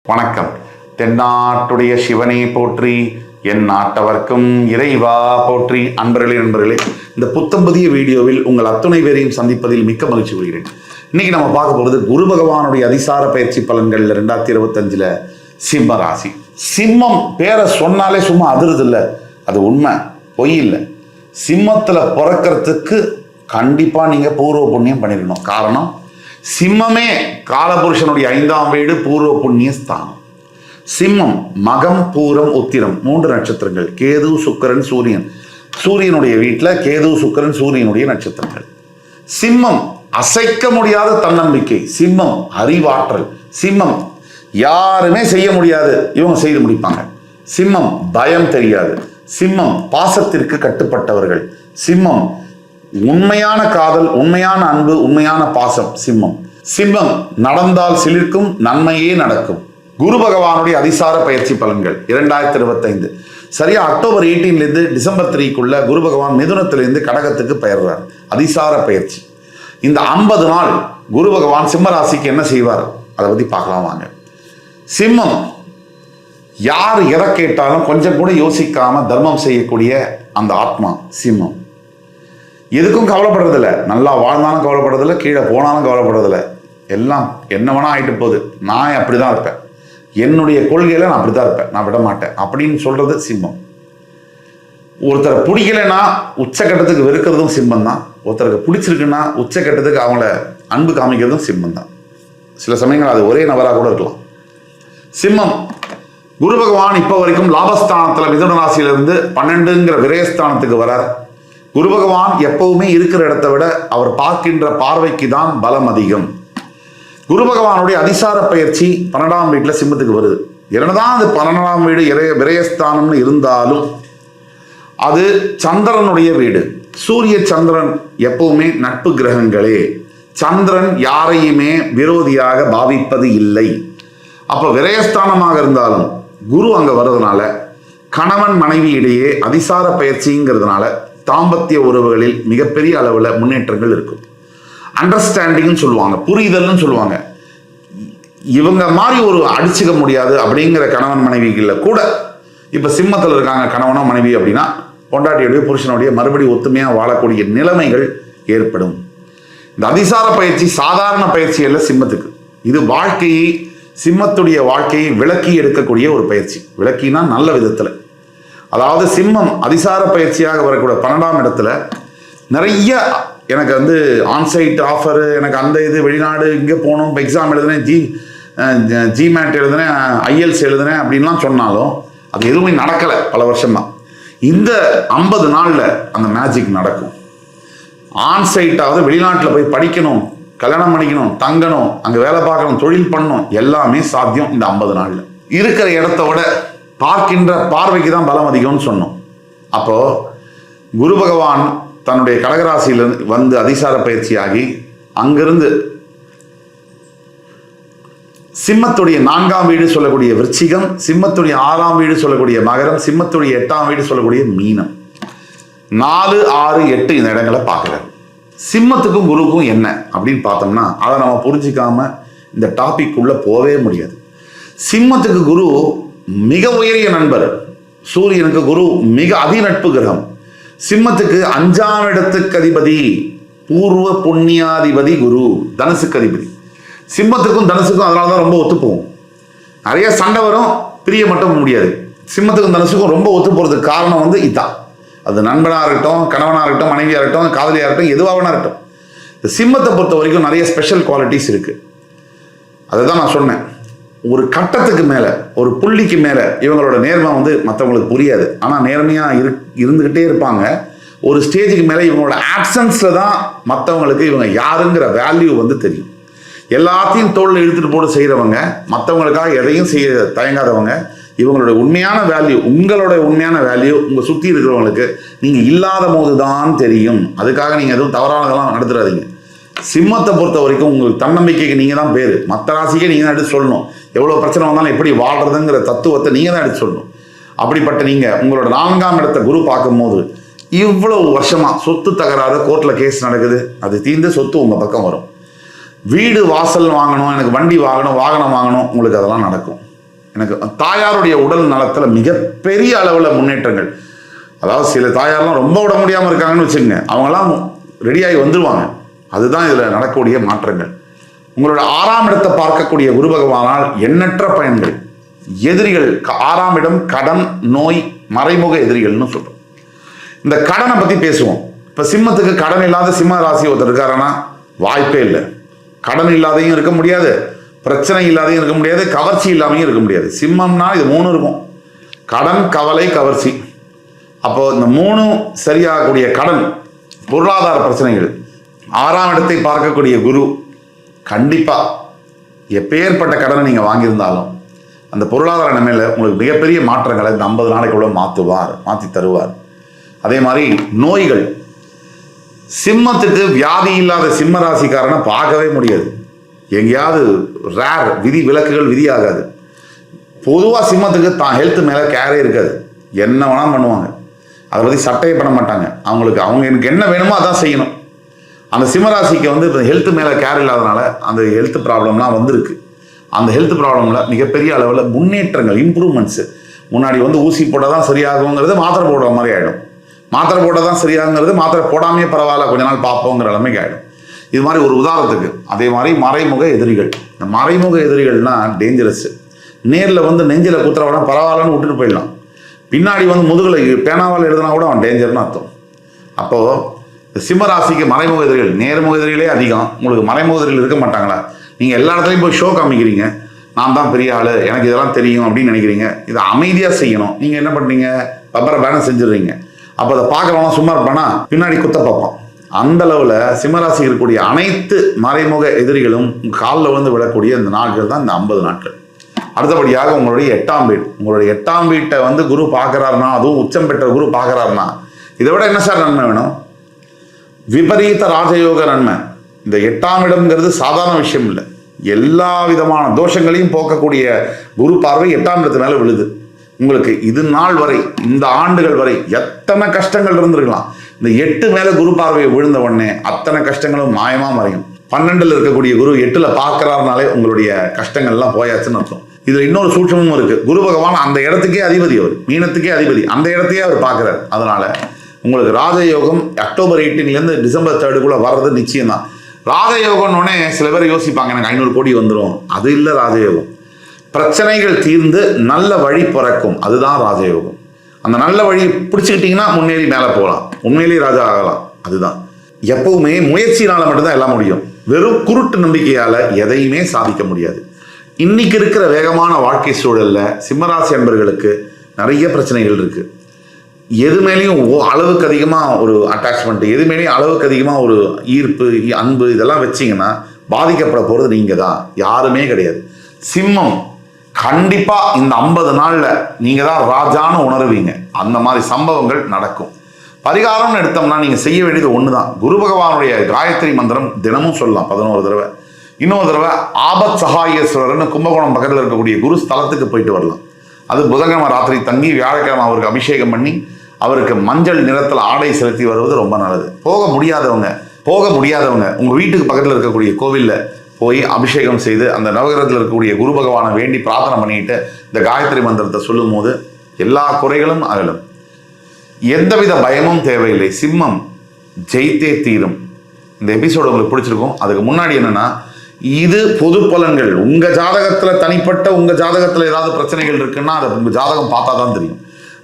வணக்கம். தென்னாட்டுடைய சிவனை போற்றி, என் நாட்டவர்க்கும் இறைவா போற்றி. நண்பர்களே, இந்த புத்தம் புதிய வீடியோவில் உங்கள் அத்துணை பேரையும் சந்திப்பதில் மிக்க மகிழ்ச்சி கொள்கிறேன். இன்னைக்கு நம்ம பார்க்க போகிறது குரு பகவானுடைய அதிசார பயிற்சி பலன்கள் 2025 சிம்ம ராசி. சிம்மம் பேரை சொன்னாலே சும்மா அதிருது இல்லை, அது உண்மை, பொய் இல்லை. சிம்மத்தில் பிறக்கிறதுக்கு கண்டிப்பா நீங்க பூர்வ புண்ணியம் பண்ணிருக்கணும். காரணம், சிம்மமே காலபுருஷனுடைய 5ஆம் வீடு, பூர்வ புண்ணிய ஸ்தானம். சிம்மம் மகம், பூரம், உத்திரம் 3 நட்சத்திரங்கள். கேது, சுக்கிரன், சூரியன். சூரியனுடைய வீட்டில் கேது, சுக்கிரன், சூரியனுடைய நட்சத்திரங்கள். சிம்மம் அசைக்க முடியாத தன்னம்பிக்கை. சிம்மம் அறிவாற்றல். சிம்மம் யாருமே செய்ய முடியாது, இவங்க செய்து முடிப்பாங்க. சிம்மம் பயம் தெரியாது. சிம்மம் பாசத்திற்கு கட்டுப்பட்டவர்கள். சிம்மம் உண்மையான காதல், உண்மையான அன்பு, உண்மையான பாசம். சிம்மம் நடந்தால் சிலிர்க்கும், நன்மையே நடக்கும். குரு பகவானுடைய அதிசார பயிற்சி பலன்கள் 2025 சரியா அக்டோபர் 18 டிசம்பர் 3 குரு பகவான் மிதுனத்திலிருந்து கடகத்துக்கு பெயர்றார். அதிசார பயிற்சி. இந்த 50 நாள் குரு பகவான் சிம்ம ராசிக்கு என்ன செய்வார் அதை பத்தி பார்க்கலாம் வாங்க. சிம்மம் யார் எதை கேட்டாலும் கொஞ்சம் கூட யோசிக்காம தர்மம் செய்யக்கூடிய அந்த ஆத்மா சிம்மம். எதுக்கும் கவலைப்படுறதில்ல, நல்லா வாழ்ந்தாலும் கவலைப்படுறதில்ல, கீழே போனாலும் கவலைப்படுறதில்ல. எல்லாம் என்ன வேணா ஆயிட்டு போகுது, நான் அப்படிதான் இருப்பேன், என்னுடைய கொள்கையில நான் அப்படிதான் இருப்பேன், நான் விட மாட்டேன் அப்படின்னு சொல்றது சிம்மம். ஒருத்தரை பிடிக்கலைன்னா உச்சக்கட்டத்துக்கு வெறுக்கிறதும் சிம்மம் தான். ஒருத்தருக்கு பிடிச்சிருக்குன்னா உச்சக்கட்டத்துக்கு அவங்கள அன்பு காமிக்கிறதும் சிம்மம் தான். சில சமயங்கள் அது ஒரே நபராக கூட இருக்கலாம். சிம்மம் குரு பகவான் இப்போ வரைக்கும் லாபஸ்தானத்துல மிதுன ராசியிலிருந்து 12ங்கிற விரயஸ்தானத்துக்கு வரார். குரு பகவான் எப்பவுமே இருக்கிற இடத்தை விட அவர் பார்க்கின்ற பார்வைக்கு தான் பலம் அதிகம். குரு பகவானுடைய அதிசார பயிற்சி 12ஆம் வீட்டில் சிம்மத்துக்கு வருது. என்னதான் அது 12ஆம் வீடு விரயஸ்தானம்னு இருந்தாலும் அது சந்திரனுடைய வீடு. சூரிய சந்திரன் எப்பவுமே நட்பு கிரகங்களே. சந்திரன் யாரையுமே விரோதியாக பாவிப்பது இல்லை. அப்ப விரயஸ்தானமாக இருந்தாலும் குரு அங்க வர்றதுனால கணவன் மனைவி இடையே அதிசார பயிற்சிங்கிறதுனால தாம்பத்திய உறவுகளில் மிகப்பெரிய அளவில் முன்னேற்றங்கள் இருக்கும். அண்டர்ஸ்டாண்டிங்னு சொல்லுவாங்க, புரிதல்னு சொல்லுவாங்க. இவங்க மாதிரி ஒரு அடிச்சுக்க முடியாது அப்படிங்கிற கணவன் மனைவிகளில் கூட இப்போ சிம்மத்தில் இருக்காங்க கணவனோ மனைவி அப்படின்னா பொண்டாட்டியுடைய புருஷனுடைய மறுபடியும் ஒத்துமையாக வாழக்கூடிய நிலைமைகள் ஏற்படும். இந்த அதிசார பயிற்சி சாதாரண பயிற்சி அல்ல சிம்மத்துக்கு. இது வாழ்க்கையை, சிம்மத்துடைய வாழ்க்கையை விளக்கி எடுக்கக்கூடிய ஒரு பயிற்சி. விளக்கினா நல்ல விதத்தில். அதாவது சிம்மம் அதிசார பயிற்சியாக வரக்கூடிய 12ஆம் இடத்துல நிறைய எனக்கு ஆன்சைட் ஆஃபரு, எனக்கு அந்த இது வெளிநாடு இங்கே போகணும், எக்ஸாம் எழுதுனேன், ஜிமேட் எழுதுனேன், ஐஎல்ஸ் எழுதுனேன் அப்படின்லாம் சொன்னாலும் அது எதுவுமே நடக்கலை பல வருஷமா. இந்த 50 நாளில் அந்த மேஜிக் நடக்கும். ஆன்சைட்டாவது வெளிநாட்டில் போய் படிக்கணும், கல்யாணம் பண்ணிக்கணும், தங்கணும், அங்கே வேலை பார்க்கணும், தொழில் பண்ணணும், எல்லாமே சாத்தியம் இந்த 50 நாளில். இருக்கிற இடத்த விட பார்க்கின்ற பார்வைக்கு தான் பலம் அதிகம்னு சொன்னோம். அப்போ குரு பகவான் தன்னுடைய கடகராசியிலிருந்து அதிசார பயிற்சியாகி அங்கிருந்து சிம்மத்துடைய 4ஆம் வீடு சொல்லக்கூடிய விருச்சிகம், சிம்மத்துடைய 6ஆம் வீடு சொல்லக்கூடிய மகரம், சிம்மத்துடைய 8ஆம் வீடு சொல்லக்கூடிய மீனம், 4, 6, 8 இந்த இடங்களை பார்க்கிறார். சிம்மத்துக்கும் குருவுக்கும் என்ன அப்படின்னு பார்த்தோம்னா அதை நம்ம புரிஞ்சிக்காம இந்த டாபிக் உள்ள போவே முடியாது. சிம்மத்துக்கு குரு மிக உயரிய நண்பர். சூரியனுக்கு குரு மிக அதிநட்பு கிரகம். சிம்மத்துக்கு 5ஆம் இடத்துக்கு அதிபதி, பூர்வ புண்ணியாதிபதி குரு, தனுசுக்கு அதிபதி. சிம்மத்துக்கும் தனுசுக்கும் அதனாலதான் ரொம்ப ஒத்து போகும். நிறைய சண்டை வரும், பிரிய மட்டும் முடியாது. சிம்மத்துக்கும் தனுசுக்கும் ரொம்ப ஒத்து போறதுக்கு காரணம் இதுதான். அது நண்பனா இருக்கட்டும், கணவனா இருக்கட்டும், மனைவியா இருக்கட்டும், காதலியா இருக்கட்டும், எதுவாக இருக்கட்டும். இந்த சிம்மத்தை பொறுத்த வரைக்கும் நிறைய ஸ்பெஷல் குவாலிட்டிஸ் இருக்கு. அதை தான் நான் சொன்னேன். ஒரு கட்டத்துக்கு மேல, ஒரு புள்ளிக்கு மேல இவங்களோட நேர்மை மற்றவங்களுக்கு புரியாது. ஆனா நேர்மையா இருந்துகிட்டே இருப்பாங்க. ஒரு ஸ்டேஜுக்கு மேல இவங்களோட ஆப்சன்ஸ்ல தான் மற்றவங்களுக்கு இவங்க யாருங்கிற வேல்யூ தெரியும். எல்லாத்தையும் தோளில் இழுத்துட்டு போட்டு செய்யறவங்க, மற்றவங்களுக்காக எதையும் செய்ய தயங்காதவங்க. இவங்களோட உண்மையான வேல்யூ, உங்களோட உண்மையான வேல்யூ உங்க சுத்தி இருக்கிறவங்களுக்கு நீங்க இல்லாத போதுதான் தெரியும். அதுக்காக நீங்க எதுவும் தவறானதெல்லாம் நடத்துறாதீங்க. சிம்மத்தை பொறுத்த வரைக்கும் உங்களுக்கு தன்னம்பிக்கைக்கு நீங்க தான் பேரு. மற்ற ராசிக்கே நீங்க தான் எடுத்து சொல்லணும். எவ்வளவு பிரச்சனை வந்தாலும் எப்படி வாழ்றதுங்கிற தத்துவத்தை நீங்க தான் எடுத்து சொல்லணும். அப்படிப்பட்ட நீங்க உங்களோட 4ஆம் இடத்தை குரு பார்க்கும் போது இவ்வளவு வருஷமா சொத்து தகராறு, கோர்ட்ல கேஸ் நடக்குது, அது தீர்ந்து சொத்து உங்க பக்கம் வரும். வீடு வாசல் வாங்கணும், எனக்கு வண்டி வாங்கணும், வாகனம் வாங்கணும், உங்களுக்கு அதெல்லாம் நடக்கும். எனக்கு தாயாருடைய உடல் நலத்தில் மிகப்பெரிய அளவில் முன்னேற்றங்கள். அதாவது சில தாயாரெலாம் ரொம்ப உட முடியாமல் இருக்காங்கன்னு வச்சுக்கோங்க, அவங்கெல்லாம் ரெடியாகி வந்துடுவாங்க. அதுதான் இதில் நடக்கக்கூடிய மாற்றங்கள். உங்களோட 6ஆம் இடத்தை பார்க்கக்கூடிய குரு பகவானால் எண்ணற்ற பயன்கள். எதிரிகள் 6ஆம் இடம் கடன், நோய், மறைமுக எதிரிகள்னு சொல்றோம். இந்த கடனை பற்றி பேசுவோம். இப்போ சிம்மத்துக்கு கடன் இல்லாத சிம்ம ராசி ஒருத்தர் இருக்காருன்னா வாய்ப்பே இல்லை. கடன் இல்லாதையும் இருக்க முடியாது, பிரச்சனை இல்லாதையும் இருக்க முடியாது, கவர்ச்சி இல்லாமையும் இருக்க முடியாது. சிம்மம்னா இது 3 இருக்கும்: கடன், கவலை, கவர்ச்சி. அப்போ இந்த 3 சரியாகக்கூடிய கடன், பொருளாதார பிரச்சனைகள், 6ஆம் இடத்தை பார்க்கக்கூடிய குரு கண்டிப்பாக எப்பேற்பட்ட கடனை நீங்கள் வாங்கியிருந்தாலும் அந்த பொருளாதார நிலைமையில் உங்களுக்கு மிகப்பெரிய மாற்றங்களை இந்த 50 நாளைக்குள்ள மாற்றி தருவார். அதே மாதிரி நோய்கள், சிம்மத்துக்கு வியாதி இல்லாத சிம்ம ராசிக்காரனை பார்க்கவே முடியாது. எங்கேயாவது ரேர், விதி விலக்குகள் விதி ஆகாது. பொதுவாக சிம்மத்துக்கு தான் ஹெல்த் மேலே கேரே இருக்காது. என்ன வேணாலும் பண்ணுவாங்க, அதை பற்றி சட்டையே பண்ண மாட்டாங்க. அவங்க எனக்கு என்ன வேணுமோ அதான் செய்யணும். அந்த சிம்மராசிக்கு இப்போ ஹெல்த் மேலே கேர் இல்லாதனால அந்த ஹெல்த் ப்ராப்ளம்லாம் வந்திருக்கு. அந்த ஹெல்த் ப்ராப்ளமில் மிகப்பெரிய அளவில் முன்னேற்றங்கள், இம்ப்ரூவ்மெண்ட்ஸு. முன்னாடி ஊசி போட்டால் தான் சரியாகுங்கிறது மாத்திரை போடுற மாதிரி ஆகிடும். மாத்திரை போட்டால் தான் சரியாகுங்கிறது மாத்திரை போடாமே பரவாயில்ல, கொஞ்ச நாள் பார்ப்போங்கிற நிலைமைக்கு ஆகிடும். இது மாதிரி ஒரு உதாரணத்துக்கு. அதே மாதிரி மறைமுக எதிரிகள். இந்த மறைமுக எதிரிகள்னால் டேஞ்சரஸ்ஸு. நேரில் நெஞ்சில் குத்துறவனா பரவாயில்லன்னு விட்டுட்டு போயிடலாம். பின்னாடி முதுகில் பேனாவால் எழுதுனா கூட அவன் டேஞ்சர்னு அர்த்தம். அப்போது சிம்மராசிக்கு மறைமுக எதிரிகள், நேர்முக எதிரிகளே அதிகம். உங்களுக்கு மறைமுக எதிரிகள் இருக்க மாட்டாங்களா? நீங்கள் எல்லா இடத்துலையும் போய் ஷோ காமிக்கிறீங்க, நான் தான் பெரிய ஆள், எனக்கு இதெல்லாம் தெரியும் அப்படின்னு நினைக்கிறீங்க. இதை அமைதியாக செய்யணும். நீங்கள் என்ன பண்ணுறீங்க? பப்பரை பேனை செஞ்சிடுறீங்க. அப்போ அதை பார்க்குறவனா சும்மா இருப்பானா? பின்னாடி குத்த பார்ப்போம். அந்த அளவில் சிம்மராசி இருக்கக்கூடிய அனைத்து மறைமுக எதிரிகளும் காலில் விழக்கூடிய இந்த நாட்கள் தான் இந்த 50 நாட்கள். அடுத்தபடியாக உங்களுடைய 8ஆம் வீடு. உங்களுடைய 8ஆம் வீட்டை குரு பார்க்குறாருன்னா, அதுவும் உச்சம் பெற்ற குரு பார்க்குறாருன்னா, இதை விட என்ன சார் நன்மை வேணும்? விபரீத ராஜயோக நன்மை. இந்த 8ஆம் இடம்ங்கிறது சாதாரண விஷயம் இல்லை. எல்லா விதமான தோஷங்களையும் போக்கக்கூடிய குரு பார்வை 8ஆம் இடத்து மேலே விழுது. உங்களுக்கு இது நாள் வரை, இந்த ஆண்டுகள் வரை எத்தனை கஷ்டங்கள் இருந்திருக்கலாம், இந்த 8 மேலே குரு பார்வையை விழுந்த உடனே அத்தனை கஷ்டங்களும் மாயமாக மறையும். 12ல் இருக்கக்கூடிய குரு 8ல் பார்க்குறாருனாலே உங்களுடைய கஷ்டங்கள்லாம் போயாச்சுன்னு அர்த்தம். இதில் இன்னொரு சூட்சமும் இருக்குது. குரு பகவான் அந்த இடத்துக்கே அதிபதி, அவர் மீனத்துக்கே அதிபதி, அந்த இடத்தையே அவர் பார்க்குறாரு. அதனால உங்களுக்கு ராஜயோகம் அக்டோபர் 18 டிசம்பர் 3 வர்றது நிச்சயம் தான். ராஜயோகம்னே சில பேர் யோசிப்பாங்க, எனக்கு 500 கோடி வந்துடும். அது இல்லை ராஜயோகம். பிரச்சனைகள் தீர்ந்து நல்ல வழி பிறக்கும், அதுதான் ராஜயோகம். அந்த நல்ல வழி பிடிச்சிக்கிட்டிங்கன்னா முன்னேறி மேலே போகலாம், உண்மையிலேயே ராஜா ஆகலாம். அதுதான் எப்பவுமே முயற்சியினால் மட்டும்தான் எல்லாம் முடியும். வெறும் குருட்டு நம்பிக்கையால் எதையுமே சாதிக்க முடியாது. இன்னைக்கு இருக்கிற வேகமான வாழ்க்கை சூழலில் சிம்மராசி அன்பர்களுக்கு நிறைய பிரச்சனைகள் இருக்குது. எது மேலேயும் அளவுக்கு அதிகமாக ஒரு அட்டாச்மெண்ட், எது மேலேயும் அளவுக்கு அதிகமாக ஒரு ஈர்ப்பு, அன்பு, இதெல்லாம் வச்சிங்கன்னா பாதிக்கப்பட போகிறது நீங்கள் தான், யாருமே கிடையாது. சிம்மம் கண்டிப்பாக இந்த 50 நாளில் நீங்கள் தான் ராஜான்னு உணருவீங்க. அந்த மாதிரி சம்பவங்கள் நடக்கும். பரிகாரம்னு எடுத்தோம்னா நீங்கள் செய்ய வேண்டியது ஒன்று தான். குரு பகவானுடைய காயத்ரி மந்திரம் தினமும் சொல்லலாம் 11 தடவை. இன்னொரு தடவை ஆபத் சகாயேஸ்வரர்னு கும்பகோணம் பக்கத்தில் இருக்கக்கூடிய குரு ஸ்தலத்துக்கு போயிட்டு வரலாம். அது புதன்கிழமை ராத்திரி தங்கி வியாழக்கிழமை அவருக்கு அபிஷேகம் பண்ணி அவருக்கு மஞ்சள் நிறத்தில் ஆடை செலுத்தி வருவது ரொம்ப நல்லது. போக முடியாதவங்க உங்கள் வீட்டுக்கு பக்கத்தில் இருக்கக்கூடிய கோவிலில் போய் அபிஷேகம் செய்து அந்த நவகிரகத்தில் இருக்கக்கூடிய குரு பகவானை வேண்டி பிரார்த்தனை பண்ணிட்டு இந்த காயத்ரி மந்திரத்தை சொல்லும் போது எல்லா குறைகளும் அகலும். எந்தவித பயமும் தேவையில்லை. சிம்மம் ஜெயித்தே தீரும். இந்த எபிசோடு உங்களுக்கு பிடிச்சிருக்கும். அதுக்கு முன்னாடி என்னன்னா, இது பொது பலன்கள். உங்கள் ஜாதகத்தில் தனிப்பட்ட உங்கள் ஜாதகத்தில் ஏதாவது பிரச்சனைகள் இருக்குன்னா அதை உங்கள் ஜாதகம் பார்த்தா தான் தெரியும்.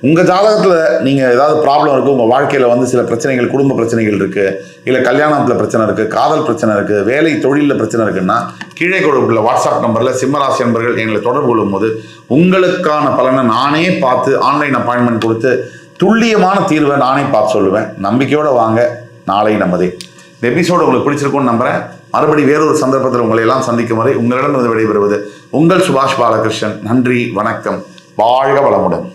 உங்கள் ஜாதகத்தில் நீங்கள் ஏதாவது ப்ராப்ளம் இருக்குது, உங்கள் வாழ்க்கையில் சில பிரச்சனைகள், குடும்ப பிரச்சனைகள் இருக்குது, இல்லை கல்யாணத்தில் பிரச்சனை இருக்குது, காதல் பிரச்சனை இருக்குது, வேலை தொழிலில் பிரச்சனை இருக்குன்னா கீழே கொடுக்குள்ள வாட்ஸ்அப் நம்பரில் சிம்மராசி நண்பர்கள் எங்களை தொடர்பு கொள்ளும் போது உங்களுக்கான பலனை நானே பார்த்து ஆன்லைன் அப்பாயின்மெண்ட் கொடுத்து துல்லியமான தீர்வை நானே பார்த்து சொல்லுவேன். நம்பிக்கையோடு வாங்க. நாளை நமதே. இந்த எபிசோடு உங்களுக்கு பிடிச்சிருக்கும்னு நம்புகிறேன். மறுபடி வேறொரு சந்தர்ப்பத்தில் உங்களை எல்லாம் சந்திக்கும் வரை உங்களிடம் விடைபெறுவது உங்கள் சுபாஷ் பாலகிருஷ்ணன். நன்றி, வணக்கம், வாழ்க வளமுடன்.